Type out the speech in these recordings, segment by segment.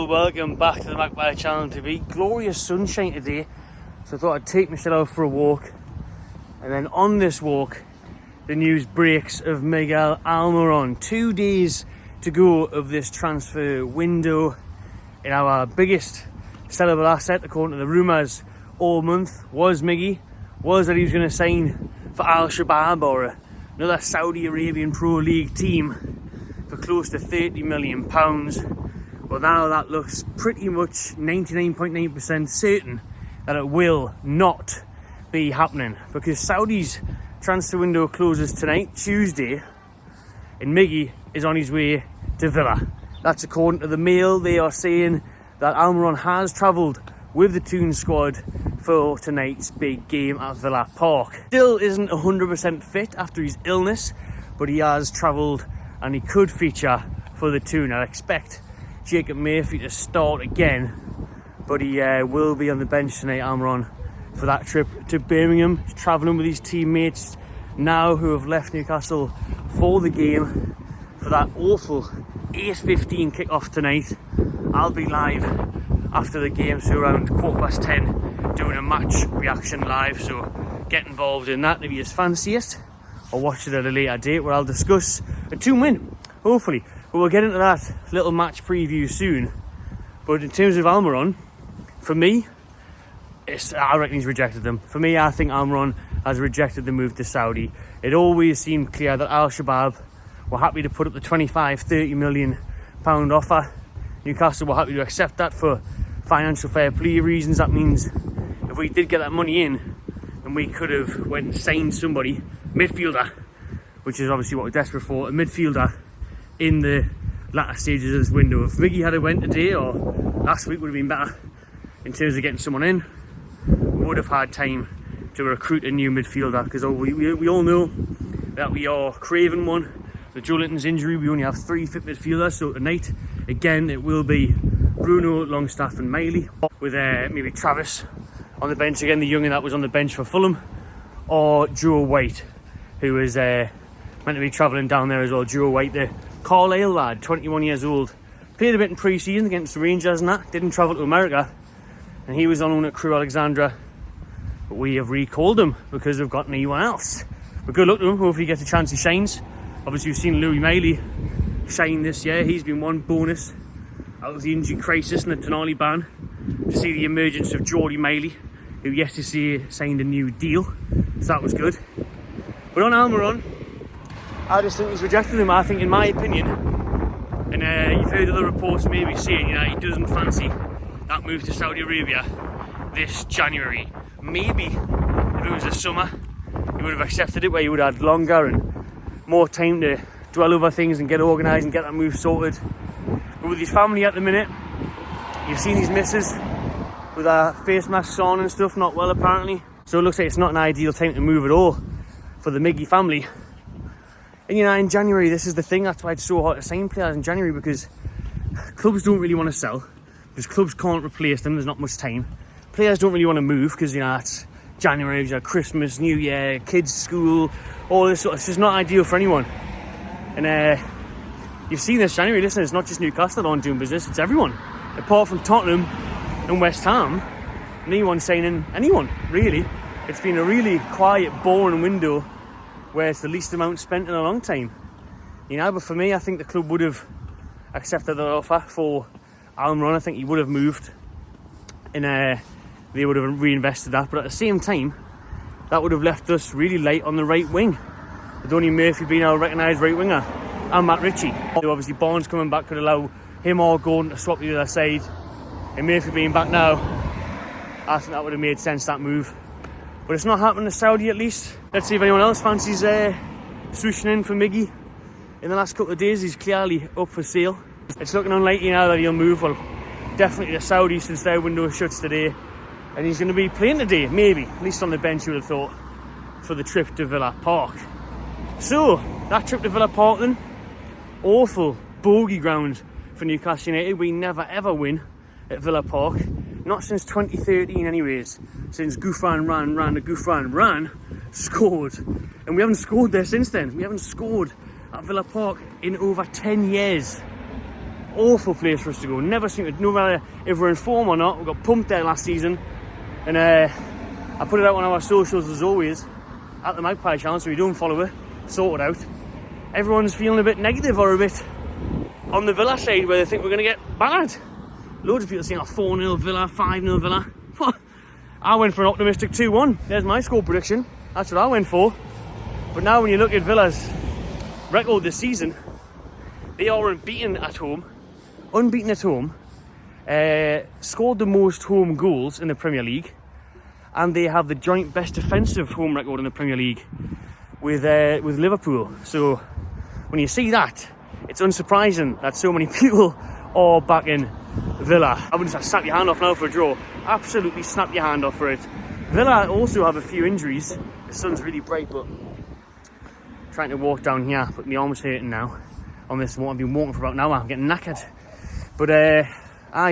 welcome back to the Magpie Channel TV. Glorious sunshine today, so I thought I'd take myself out for a walk. And then on this walk, the news breaks of Miguel Almirón. 2 days to go of this transfer window. And our biggest sellable asset, according to the rumours all month, was Miggy. Was that he was going to sign for Al-Shabaab or another Saudi Arabian Pro League team for close to £30 million. Well, now that looks pretty much 99.9% certain that it will not be happening, because Saudi's transfer window closes tonight, Tuesday, and Miggy is on his way to Villa. That's according to the Mail. They are saying that Almiron has travelled with the Toon squad for tonight's big game at Villa Park. Still isn't 100% fit after his illness, but he has travelled and he could feature for the Toon. I expect Jacob Murphy to start again, but he will be on the bench tonight, Almiron, for that trip to Birmingham. He's travelling with his teammates now who have left Newcastle for the game, for that awful 8:15 kick-off tonight. I'll be live after the game, so around 10:15, doing a match reaction live, so get involved in that if you fancy it, or watch it at a later date where I'll discuss a Toon win, hopefully. But we'll get into that little match preview soon. But in terms of Almiron, for me, I reckon he's rejected them. For me, I think Almiron has rejected the move to Saudi. It always seemed clear that Al-Shabaab were happy to put up the £25-30 million offer. Newcastle were happy to accept that for financial fair play reasons. That means if we did get that money in, then we could have went and signed somebody, midfielder, which is obviously what we're desperate for, a midfielder in the latter stages of this window. If Miggy had went today or last week, would have been better in terms of getting someone in. We would have had time to recruit a new midfielder, because we all know that we are craving one. With Joe Linton's injury, we only have 3 fit midfielders, so tonight, again, it will be Bruno, Longstaff and Miley, with maybe Travis on the bench again, the youngin that was on the bench for Fulham, or Joe White, who is meant to be travelling down there as well. Joe White, the Carlisle lad, 21 years old, played a bit in pre-season against the Rangers and that, didn't travel to America, and he was on loan at Crewe Alexandra, but we have recalled him because we've got anyone else. But good luck to him, hopefully he gets a chance, he shines. Obviously, we've seen Louis Miley shine this year. He's been one bonus out of the injury crisis and the Tonali ban, to see the emergence of Geordie Miley, who yesterday signed a new deal, so that was good. But on Almiron, I just think he's rejected him. I think, in my opinion, and you've heard other reports maybe saying, he doesn't fancy that move to Saudi Arabia this January. Maybe if it was the summer, he would have accepted it, where he would have had longer and more time to dwell over things and get organised and get that move sorted. But with his family at the minute, you've seen his missus with her face masks on and stuff, not well apparently. So it looks like it's not an ideal time to move at all for the Miggy family. And in January, this is the thing, that's why it's so hard to sign players in January, because clubs don't really want to sell, because clubs can't replace them, there's not much time. Players don't really want to move, because it's January, you've got Christmas, New Year, kids' school, all this sort of, it's just not ideal for anyone. And you've seen this January, listen, it's not just Newcastle that aren't doing business, it's everyone. Apart from Tottenham and West Ham, no one's signing anyone, really. It's been a really quiet, boring window where it's the least amount spent in a long time. But for me, I think the club would have accepted that offer for Almiron. I think he would have moved, and they would have reinvested that. But at the same time, that would have left us really light on the right wing, with only Murphy being our recognised right winger, and Matt Ritchie. So obviously Barnes coming back could allow him or Gordon to swap the other side, and Murphy being back now, I think that would have made sense, that move. But it's not happening to Saudi, at least. Let's see if anyone else fancies swooshing in for Miggy. In the last couple of days, he's clearly up for sale. It's looking unlikely now that he'll move. Well, definitely to Saudi, since their window shuts today. And he's going to be playing today, maybe, at least on the bench, you would have thought, for the trip to Villa Park. So, that trip to Villa Park then, awful bogey ground for Newcastle United. We never ever win at Villa Park. Not since 2013 anyways. Since Gouffran ran, scored. And we haven't scored there since then. We haven't scored at Villa Park in over 10 years. awful place for us to go. Never seem to, no matter if we're in form or not. We got pumped there last season, and I put it out on our socials as always at the Magpie channel, so you don't follow it, sort it out. Everyone's feeling a bit negative or a bit on the Villa side where they think we're going to get battered. Loads of people saying 4-0 Villa, 5-0 Villa. I went for an optimistic 2-1. There's my score prediction. That's what I went for. But now when you look at Villa's record this season, they are unbeaten at home. Scored the most home goals in the Premier League, and they have the joint best defensive home record in the Premier League with Liverpool. So when you see that, it's unsurprising that so many people are backing Villa. I wouldn't say snap your hand off now for a draw. Absolutely snap your hand off for it. Villa also have a few injuries. The sun's really bright, but trying to walk down here, but my arm's hurting now on this one. I've been walking for about an hour. I'm getting knackered. But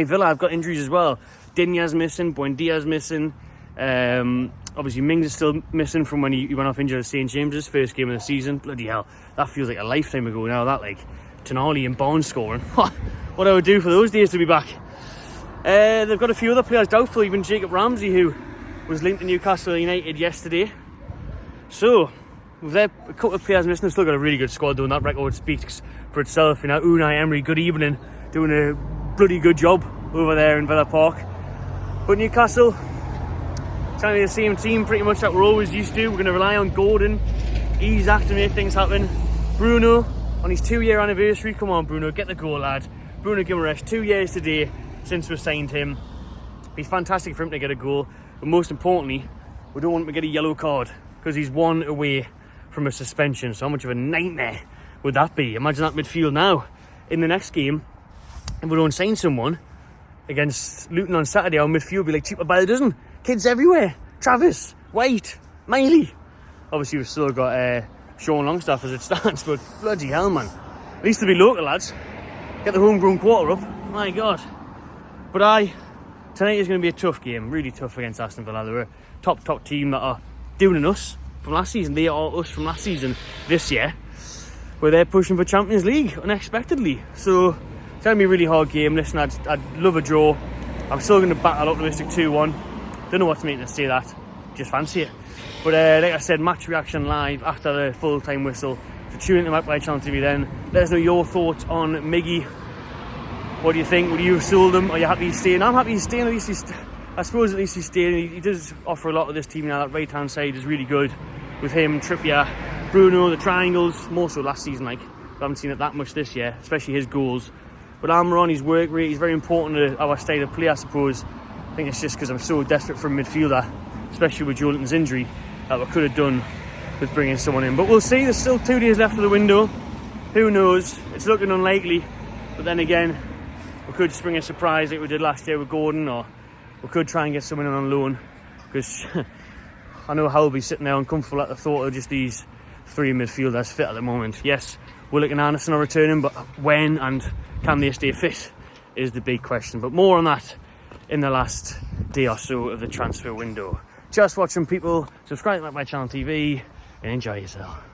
Villa have got injuries as well. Dinya's missing, Buendia's missing. Obviously Mings is still missing from when he went off injured at St James's first game of the season. Bloody hell, that feels like a lifetime ago now. That, like, Tonali and Barnes scoring. What I would do for those days to be back. They've got a few other players doubtful, even Jacob Ramsey, who was linked to Newcastle United yesterday. So with a couple of players missing, they've still got a really good squad, though, and that record speaks for itself. You know, Unai Emery, good evening, doing a bloody good job over there in Villa Park. But Newcastle, it's only the same team pretty much that we're always used to. We're going to rely on Gordon, Isak to make things happen. Bruno on his 2-year anniversary. Come on, Bruno, get the goal, lad. Bruno Guimaraes, 2 years today since we signed him. It's fantastic for him to get a goal, but most importantly, we don't want him to get a yellow card because he's one away from a suspension. So how much of a nightmare would that be? Imagine that midfield now in the next game. If we don't sign someone against Luton on Saturday, our midfield will be like cheaper by the dozen. Kids everywhere. Travis, White, Miley. Obviously we've still got Sean Longstaff as it stands, but bloody hell, man. At least to be local, lads. Get the homegrown quarter up. My God. But tonight is going to be a tough game. Really tough against Aston Villa. They're a top team that are doing us from last season. They are us from last season this year, where they're pushing for Champions League unexpectedly. So it's going to be a really hard game. Listen, I'd love a draw. I'm still going to back that optimistic 2-1. Don't know what to make to say that. Just fancy it. But like I said, match reaction live after the full-time whistle. So tune into Magpie Channel TV then. Let us know your thoughts on Miggy. What do you think? Would you have sold him? Are you happy he's staying? I'm happy he's staying. At least I suppose at least he's staying. He does offer a lot of this team now. That right-hand side is really good with him, Trippier, Bruno, the triangles. More so last season, like. I haven't seen it that much this year, especially his goals. But Almiron, his work rate, he's very important to our style of play, I suppose. I think it's just because I'm so desperate for a midfielder, especially with Joelinton's injury, that we could have done with bringing someone in. But we'll see. There's still 2 days left of the window. Who knows? It's looking unlikely. But then again, we could spring a surprise like we did last year with Gordon, or we could try and get someone in on loan, because I know Hal will be sitting there uncomfortable at the thought of just these 3 midfielders fit at the moment. Yes, Willock and Anderson are returning, but when and can they stay fit is the big question. But more on that in the last day or so of the transfer window. Just watching, people. Subscribe to my channel TV and enjoy yourself.